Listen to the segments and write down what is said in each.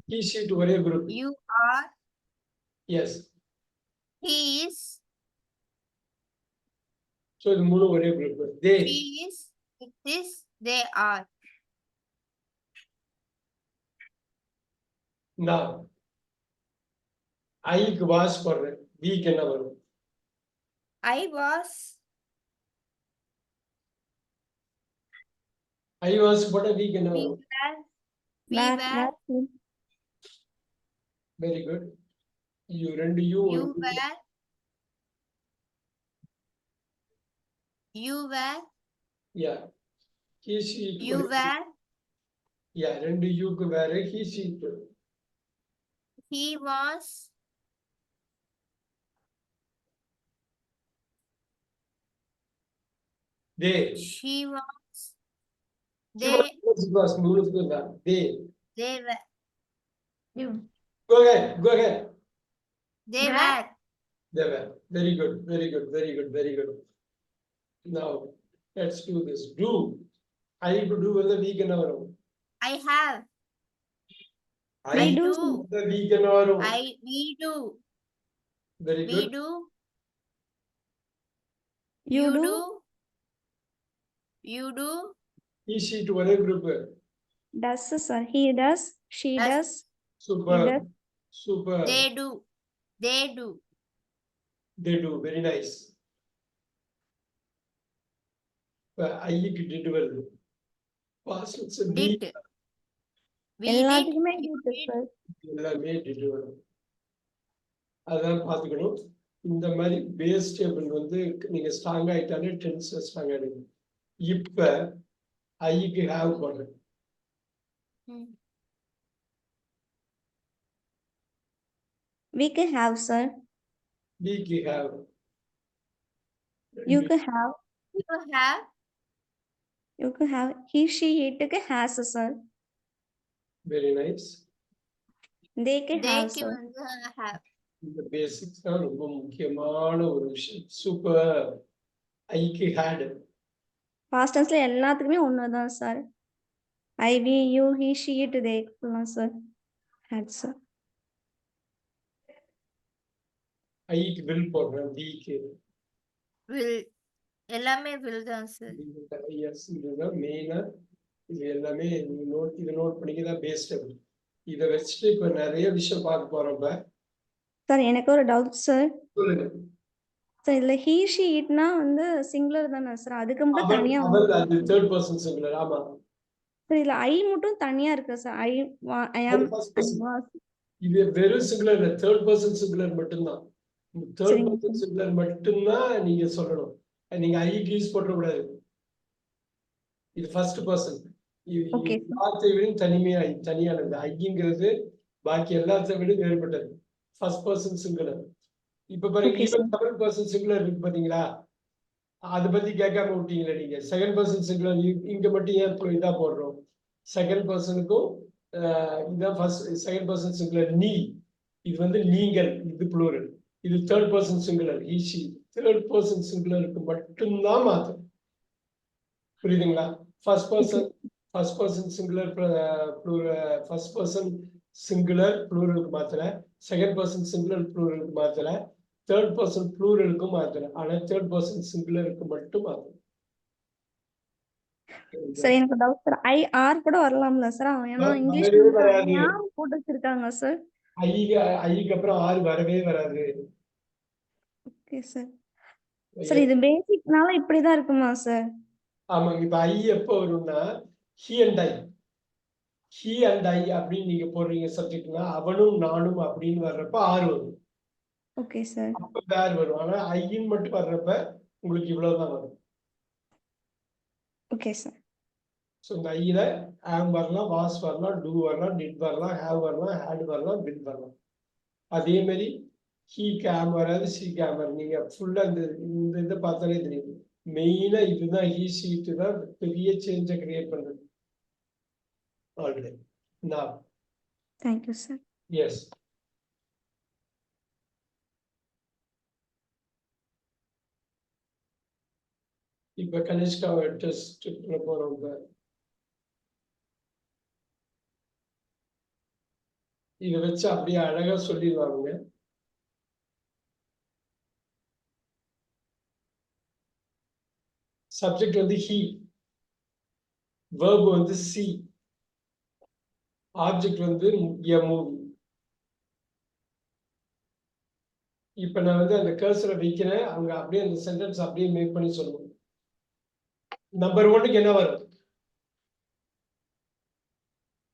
he sheet ஒரே group. You are. Yes. He is. So இது மூணு ஒரே group. They. She is. It is. They are. Now ஐக்கு was போடுறேன். Week என்ன வரும்? I was. ஐ வாஸ் போட்டா வீக்கு என்ன We வரும்? were. We Were. were. Very good. You ரெண்டு you You were. You were. Yeah. He sheet You were. Yeah, ரெண்டு யூக்கு வேற he sheet. He was. They. She was. She They. was மூணுக்கு தான். They. They were. You. Go ahead. Go ahead. They Were. were. They were. Very good. Very good. Very good. Very good. Now let's do this. Do. I could do with the week என்ன வரும்? I have. I do. the week என்ன வரும்? We do. Very We good. do. You do. You do. He sheet ஒரே group. Does, sir. He does. She Does. does. Super. He does. Super. They do. They do. They do. Very nice. ஐக்கு did வருது. Past tense Did. We did. எல்லாத்துக்குமே did, sir. எல்லாமே did வரும். அதான் பார்த்துக்கணும். இந்த மாதிரி பேஸ் டேபிள் வந்து நீங்க ஸ்ட்ராங் ஆயிட்டாலே டென்ஸ்ல ஸ்ட்ராங் ஆயிடுங்க. இப்ப ஐக்கு ஹேவ் போடுறேன். We can have, sir. பிக்கு have. You can have. You have. You can have. He, she, it can has, sir. Very nice. They can They have, sir. can have. இந்த basics தான் ரொம்ப முக்கியமான ஒரு விஷயம். சூப்பர். ஐக்கு had. Past tenseல எல்லாத்துக்குமே ஒண்ணுதான், sir. I, we, you, he, she, it, they சொல்லலாம், sir. Had, sir. ஐக்கு வில் போடுறேன். பிக்கு Will. எல்லாமே will தான் sir. எஸ் இதுதான் மெயினா. இது எல்லாமே இதை நோட் பண்ணிக்கதான் பேஸ் டேபிள். இதை வச்சுட்டு இப்ப நிறைய விஷயம் பார்க்க போறப்ப Sir, எனக்கு ஒரு டவுட், sir. சொல்லுங்க. Sir, இதுல he, she, itனா வந்து சிங்குலர் தானே, sir? அதுக்கு மட்டும் அவள் தனியா அவள் அது தேர்ட் பர்சன் சிங்குலர். ஆமா. sir, இதுல I மட்டும் தனியா இருக்கு, sir. I am, first I person. was. இது வெறும் சிங்குலர் இல்ல, தேர்ட் பர்சன் சிங்குலர் மட்டும்தான். தேர்ட் சரிங்க. பர்சன் சிங்குலர் மட்டும்தான் நீங்க சொல்லணும். நீங்க ஐ யூஸ் போட கூடாது. இது ஃபர்ஸ்ட் பர்சன். Okay. எல்லாத்தை விட தனியானது. ஐங்கிறது பாக்கி எல்லாத்தை விட வேறுபட்டது. First person singular. இப்ப பாருங்க, Okay, sir. Even third person singular இருக்கு பாத்தீங்களா? அதை பத்தி கேட்காம விட்டீங்களா நீங்க? செகண்ட் பர்சன் சிங்குலர் இங்க மட்டும் ஏன் இதா போடுறோம்? செகண்ட் பர்சனுக்கும் இதான் ஃபர்ஸ்ட் செகண்ட் பர்சன் சிங்குலர் நீ. இது வந்து நீங்கள், இது ப்ளூரல். இது தேர்ட் பர்சன் சிங்குலர் ஈஷி. தேர்ட் பர்சன் சிங்குலருக்கு மட்டும்தான் மாத்தும். புரியுதுங்களா? First person singular first person singular ப்ளூரலுக்கு மாத்தல, செகண்ட் பர்சன் சிங்குலர் ப்ளூரலுக்கு மாத்தல, தேர்ட் பர்சன் ப்ளூரலுக்கும் மாத்தல. ஆனா தேர்ட் பர்சன் சிங்குலருக்கு மட்டும் மாத்தல. சார் எனக்கு டவுட், சார் ஐ ஆர் கூட வரலாம்ல சார்? ஏன்னா இங்கிலீஷ் வரவே வராது. ஆர் போட்டு வச்சிருக்காங்க சார். ஐக்கு அப்புறம் ஆறு வரவே வராது. Okay sir. சார் இது பேசிக்னால இப்படிதான் இருக்குமா சார்? ஆமாங்க. இப்ப ஐ எப்ப வரும்னா he and I. he and I அப்படின்னு நீங்க போடுறீங்க சப்ஜெக்ட்னா, அவனும் நானும் அப்படின்னு வர்றப்ப ஆறு வரும். Okay sir. அப்ப வேர் வரும். ஆனா ஐன்னு மட்டும் வர்றப்ப உங்களுக்கு இவ்வளவுதான் வரும். Okay sir. ஸோ இந்த ஐயில ஆம் வரலாம், வாஸ் வரலாம், டூ வரலாம், டிட் வரலாம், ஹேவ் வரலாம், ஹேட் வரலாம், பிட் வரலாம். அதே மாதிரி ஹீக்கு ஆம் வராது, சீக்கு ஆம் வராது. நீங்க ஃபுல்லா இந்த இதை பார்த்தாலே தெரியும். மெயினா இதுதான் ஹீ ஷீட்டு தான் பெரிய சேஞ்சை கிரியேட் பண்றது. ஆல்ரெடி நான் தேங்க்யூ சார். எஸ். இப்ப கனிஷ்கா டெஸ்ட் போறோம். இதை வச்சு அப்படியே அழகா சொல்லிடுவாங்க. சப்ஜெக்ட் வந்து he, verb வந்து see, ஆப்ஜெக்ட் வந்து a movie. இப்ப நான் வந்து அந்த கர்சரை வைக்கிறேன், அவங்க அப்படியே அந்த சென்டென்ஸ் அப்படியே மேக் பண்ணி சொல்லணும். நம்பர் 1க்கு என்ன வரும்?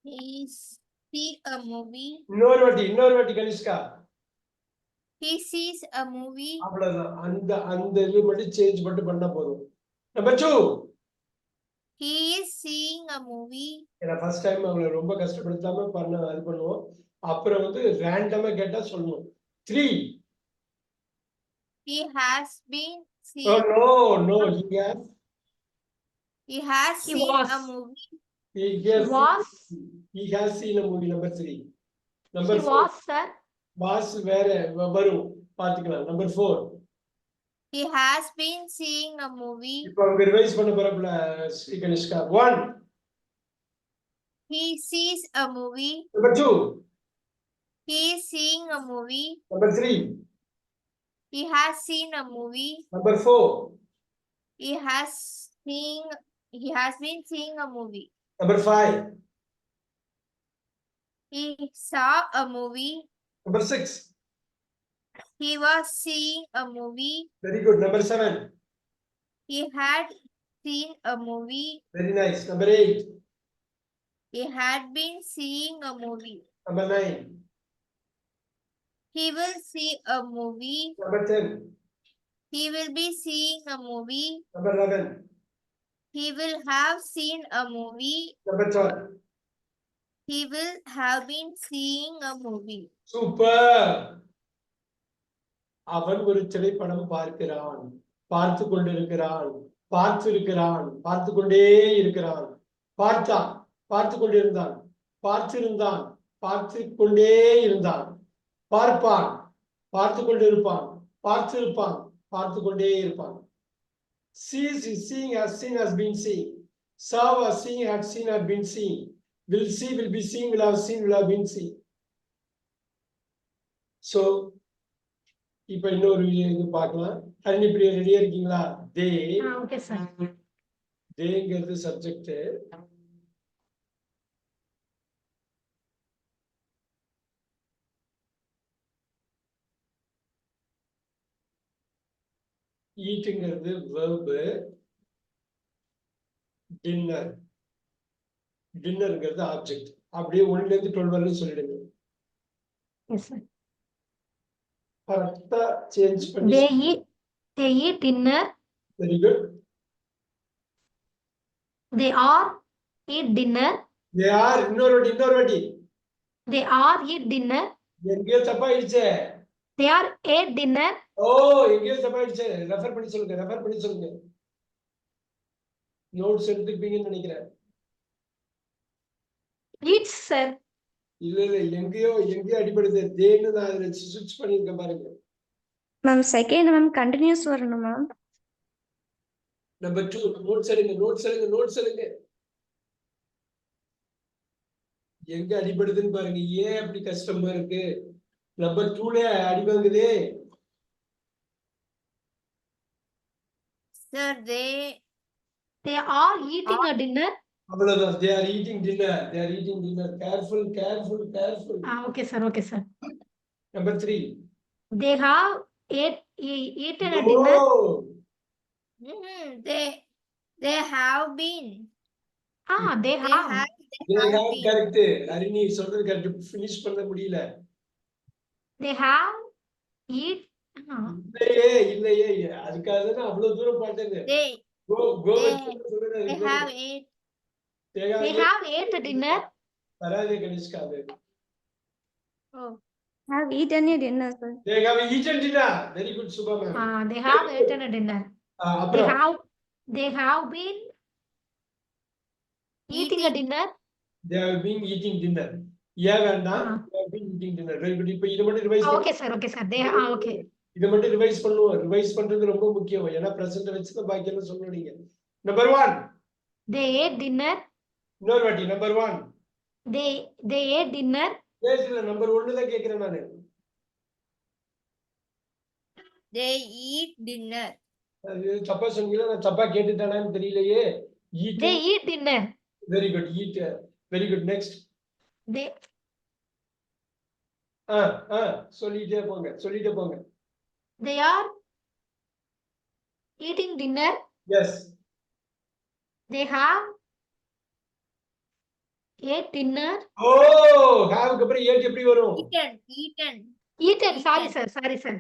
He see a movie. இன்னொரு வாட்டி Kanishka. He sees a movie. அவ்வளவுதான். அந்த இது மட்டும் சேஞ்ச் மட்டும் பண்ணா போதும். Number 2. He is seeing a movie. ஏன்னா ஃபர்ஸ்ட் டைம் அவங்கள ரொம்ப கஷ்டப்படுத்தாம அது பண்ணுவோம். அப்புறம் வந்து ரேண்டமா கேட்டா சொல்லணும். 3. He has been Oh, seeing. no, He has He seen was. a movie. he has seen a movie. Number 3. Number He 4. was, sir. Was வேற வரும் பாத்துக்கலாம். Number 4. He has been seeing a movie. இப்போ அவங்க revise பண்ண போறப்பல Sri Kanishka. 1. He sees a movie. Number 2. He is seeing a movie. Number 3. He has seen a movie. Number 4. He has been seeing a movie. Number 5. He saw a movie. Number 6. He was seeing a movie. Very good. Number 7. He had seen a movie. Very nice. Number 8. He had been seeing a movie. Number 9. He will see a movie. Number 10. He will be seeing a movie. Number 11. He will have seen a movie. Number 12. He will have been seeing a movie. Super. அவன் ஒரு திரைப்படம் பார்க்கிறான், பார்த்து கொண்டிருக்கிறான், பார்த்து கொண்டே இருக்கிறான், பார்த்தான், பார்த்து கொண்டிருந்தான், பார்த்திருந்தான், பார்த்து கொண்டே இருந்தான், பார்ப்பான், பார்த்து கொண்டிருப்பான், பார்த்திருப்பான், பார்த்து கொண்டே இருப்பான். Sees is seeing, has seen, has been seeing. Saw was seeing, had seen, had been seeing. Will see, will be seeing, will have seen, will have been seeing. So இப்ப இன்னொரு இது பார்க்கலாம். ஹரிணி பிரியா ரெடியா இருக்கீங்களா? தே. Okay, sir. தேங்கிறது subject. ஈட்டுங்கிறது verb. டின்னர்ங்கிறது object. அப்படியே 1ல இருந்து 12 வரையும் சொல்லிடுங்க. Yes, sir. கரெக்டா சேஞ்ச் பண்ணி. They eat dinner. Very good. They are eat dinner. They are. இன்னொரு வாட்டி. They are eat dinner. எங்கேயோ தப்பாயிடுச்சே. They are ate dinner. ஓ, எங்கேயோ தப்பாயிடுச்சே. ரெஃபர் பண்ணி சொல்லுங்க. நோட்ஸ் எடுத்துப்பீங்கன்னு நினைக்கிறேன். Eats, sir. இல்ல எங்கேயோ அடிபடுது. தேன்னு நான் அதுல ஸ்விட்ச் பண்ணிருக்கேன் பாருங்க. மேம் செகண்ட் மேம் கண்டினியூஸ் வரணும் மேம். நம்பர் 2. நோட்ஸ் எடுங்க. எங்க அடிபடுதுன்னு பாருங்க. ஏன் அப்படி கஷ்டமா இருக்கு? நம்பர் 2ல அடி வாங்குதே. Sir, They are eating a dinner. அவ்வளவுதான். they are eating dinner. Careful. Okay, sir. Number 3. They have eaten a dinner. they have been. They have. been. Correct. Harini சொல்றது கரெக்ட். finish பண்ண முடியல. They have eat. இல்லையே அதுக்காக தான் அவ்வளவு தூரம் பார்த்தேங்க. go They have ate. They have ate a dinner. பராஜய Kanishka. Oh. Have eaten a dinner, sir. they have eaten dinner. Very good, Subha ma'am. They have eaten a dinner. அப்புறம் they have been eating a dinner. they have been eating dinner. வேண்டாம். they have been eating dinner. Very good. இப்போ இது மட்டும் revise Okay, sir. They okay. இது மட்டும் revise பண்ணுவோம். Revise பண்றது ரொம்ப முக்கியம். ஏன்னா பிரசன்ட் வச்சு தான் பாக்கி எல்லாம் சொல்லணும் நீங்க. நம்பர் 1. They ate dinner. இன்னொரு வாட்டி. நம்பர் 1. They ate dinner. இல்ல நம்பர் 1 தான் கேக்குறேன் நானு. They eat dinner. அது தப்பா சொன்னீங்களா நான் தப்பா கேட்டுட்டானான்னு தெரியலையே. Eat. They eat dinner. Very good. Eat. Very good. Next. They சொல்லிட்டே போங்க. they are eating dinner. Yes. They have ate dinner. have க்கு அப்புறம் ate எப்படி வரும்? Eaten. Eaten. Sorry, sir.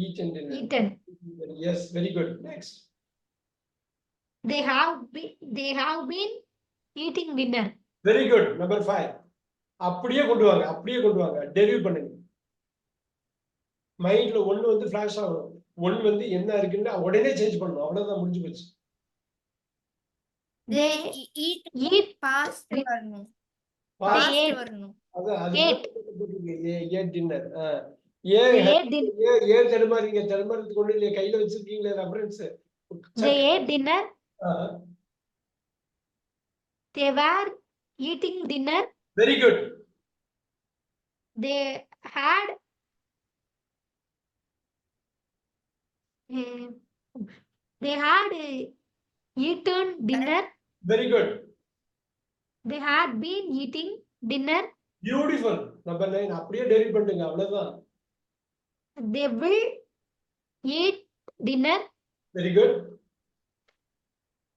Eaten dinner. Eaten. Yes, very good. Next. They have been eating dinner. Very good. Number 5. அப்படியே கொண்டு வாங்க. Derive பண்ணுங்க. மைண்ட்ல 1 வந்து ஃபிளாஷ் ஆகணும். 1 வந்து என்ன இருக்குன்னு உடனே சேஞ்ச் பண்ணணும். அவ்வளவுதான் முடிஞ்சு போச்சு. They eat past வரணும். Past ate. வரணும். அது Ate. ate dinner. They ate dinner. ஏன் தடுமாறதுக்கு ஒண்ணு இல்லையா? கையில வச்சிருக்கீங்களே reference. They ate dinner. They were eating dinner. Very good. They had eaten dinner. Very good. They had been eating dinner. Beautiful. Number 9 அப்படியே derive பண்ணுங்க. அவ்வளவுதான். They will eat dinner. Very good.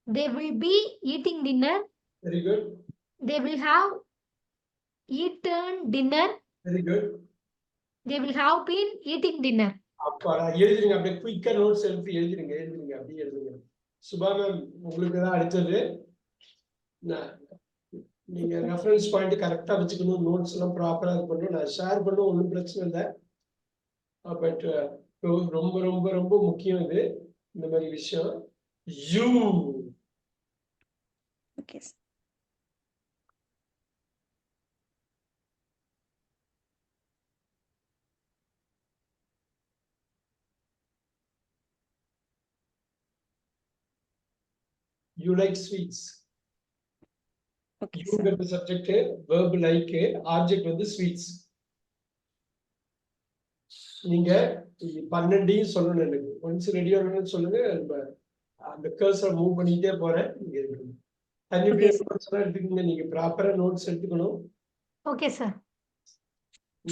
They will be eating dinner. Very good. They will have eaten dinner. Very good. They will have been eating dinner. அப்பா எழுதுறீங்க. அப்படியே குயிக்கா notes எடுத்து எழுதுறீங்க. அப்படியே எழுதுங்க. சுபா மேம் உங்களுக்கு தான் அடுத்தது. நீங்க ரெஃபரன்ஸ் பாயிண்ட் கரெக்டா வச்சுக்கணும். நோட்ஸ் எல்லாம் ப்ராப்பரா இது பண்ணணும். நான் ஷேர் பண்ண ஒன்றும் பிரச்சனை இல்லை. பட் ரொம்ப ரொம்ப ரொம்ப முக்கியம் இது. இந்த மாதிரி விஷயம். You. Okay sir. You like sweets. Okay You sir. got the subject, verb like, object வந்து sweets. நீங்க 12 சொல்லணும் எனக்கு. ஒன்ஸ் ரெடி ஆகணும்னு சொல்லுங்க. அந்த கர்சர் மூவ் பண்ணிட்டே போறேன். நீங்க இருக்கணும். எடுத்துக்கீங்க. நீங்க ப்ராப்பரா நோட்ஸ் எடுத்துக்கணும். Okay, sir.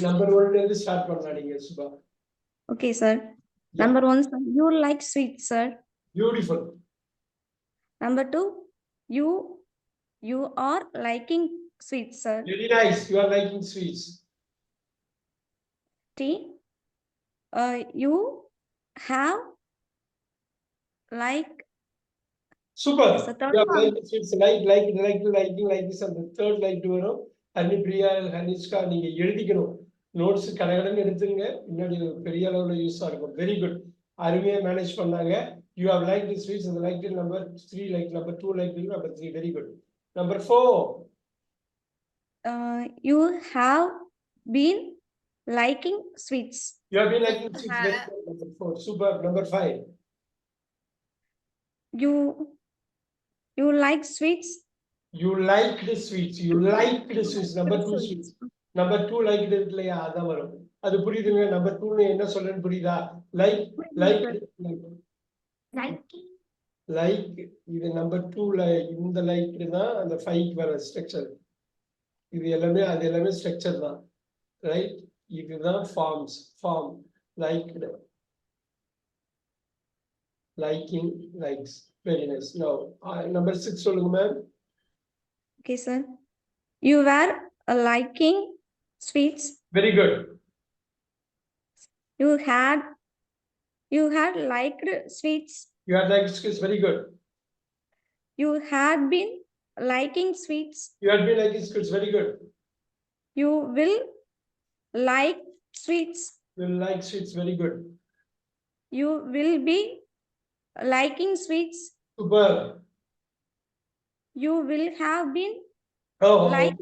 நம்பர் 1 இருந்து ஸ்டார்ட் பண்ணலாம் நீங்க Subha. Okay sir. Number 1, sir. You like sweets, sir. Beautiful. Number 2, you are liking sweets, sir. Very nice. You are liking sweets. 3, you have like. Super. Yes, the third You are one. liking sweets. Liking this and the third like to வரும். ஹனிப்ரியா, ஹனிஷ்கா நீங்க எழுதிக்கணும். Notes கடகடன்னு எடுத்துங்க. முன்னாடி பெரிய அளவுல யூஸா இருக்கும். Very good. அருமையா மேனேஜ் பண்ணாங்க. You have liked the sweets and liked it number 3, like number 2, like number 3. Very good. Number 4. You have been liking sweets. You have been liking sweets. Very good. Number 4. Super. Number 5. You like sweets. You like the sweets. You like the sweets. Number 2 sweets. Number 2 like it இல்லையா? அதான் வரும். அது புரியுதுங்க. Number 2 என்ன சொல்றேன்னு புரியுதா? Like. இது number 2ல இந்த லைக் தான் அந்த 5க்கு வர ஸ்ட்ரக்சர். இது எல்லாமே அது எல்லாமே ஸ்ட்ரக்சர் தான். ரைட்? இதுதான் form. Liked, liking, likes. Very nice. Now number 6 சொல்லுங்க ma'am. Okay, sir. You were liking sweets. Very good. You had liked sweets. You had liked sweets. Very good. You had been liking sweets. You had been liking sweets. Very good. You will like sweets. You like sweets. Very good. You will be liking sweets. Super. You will have been Oh, liking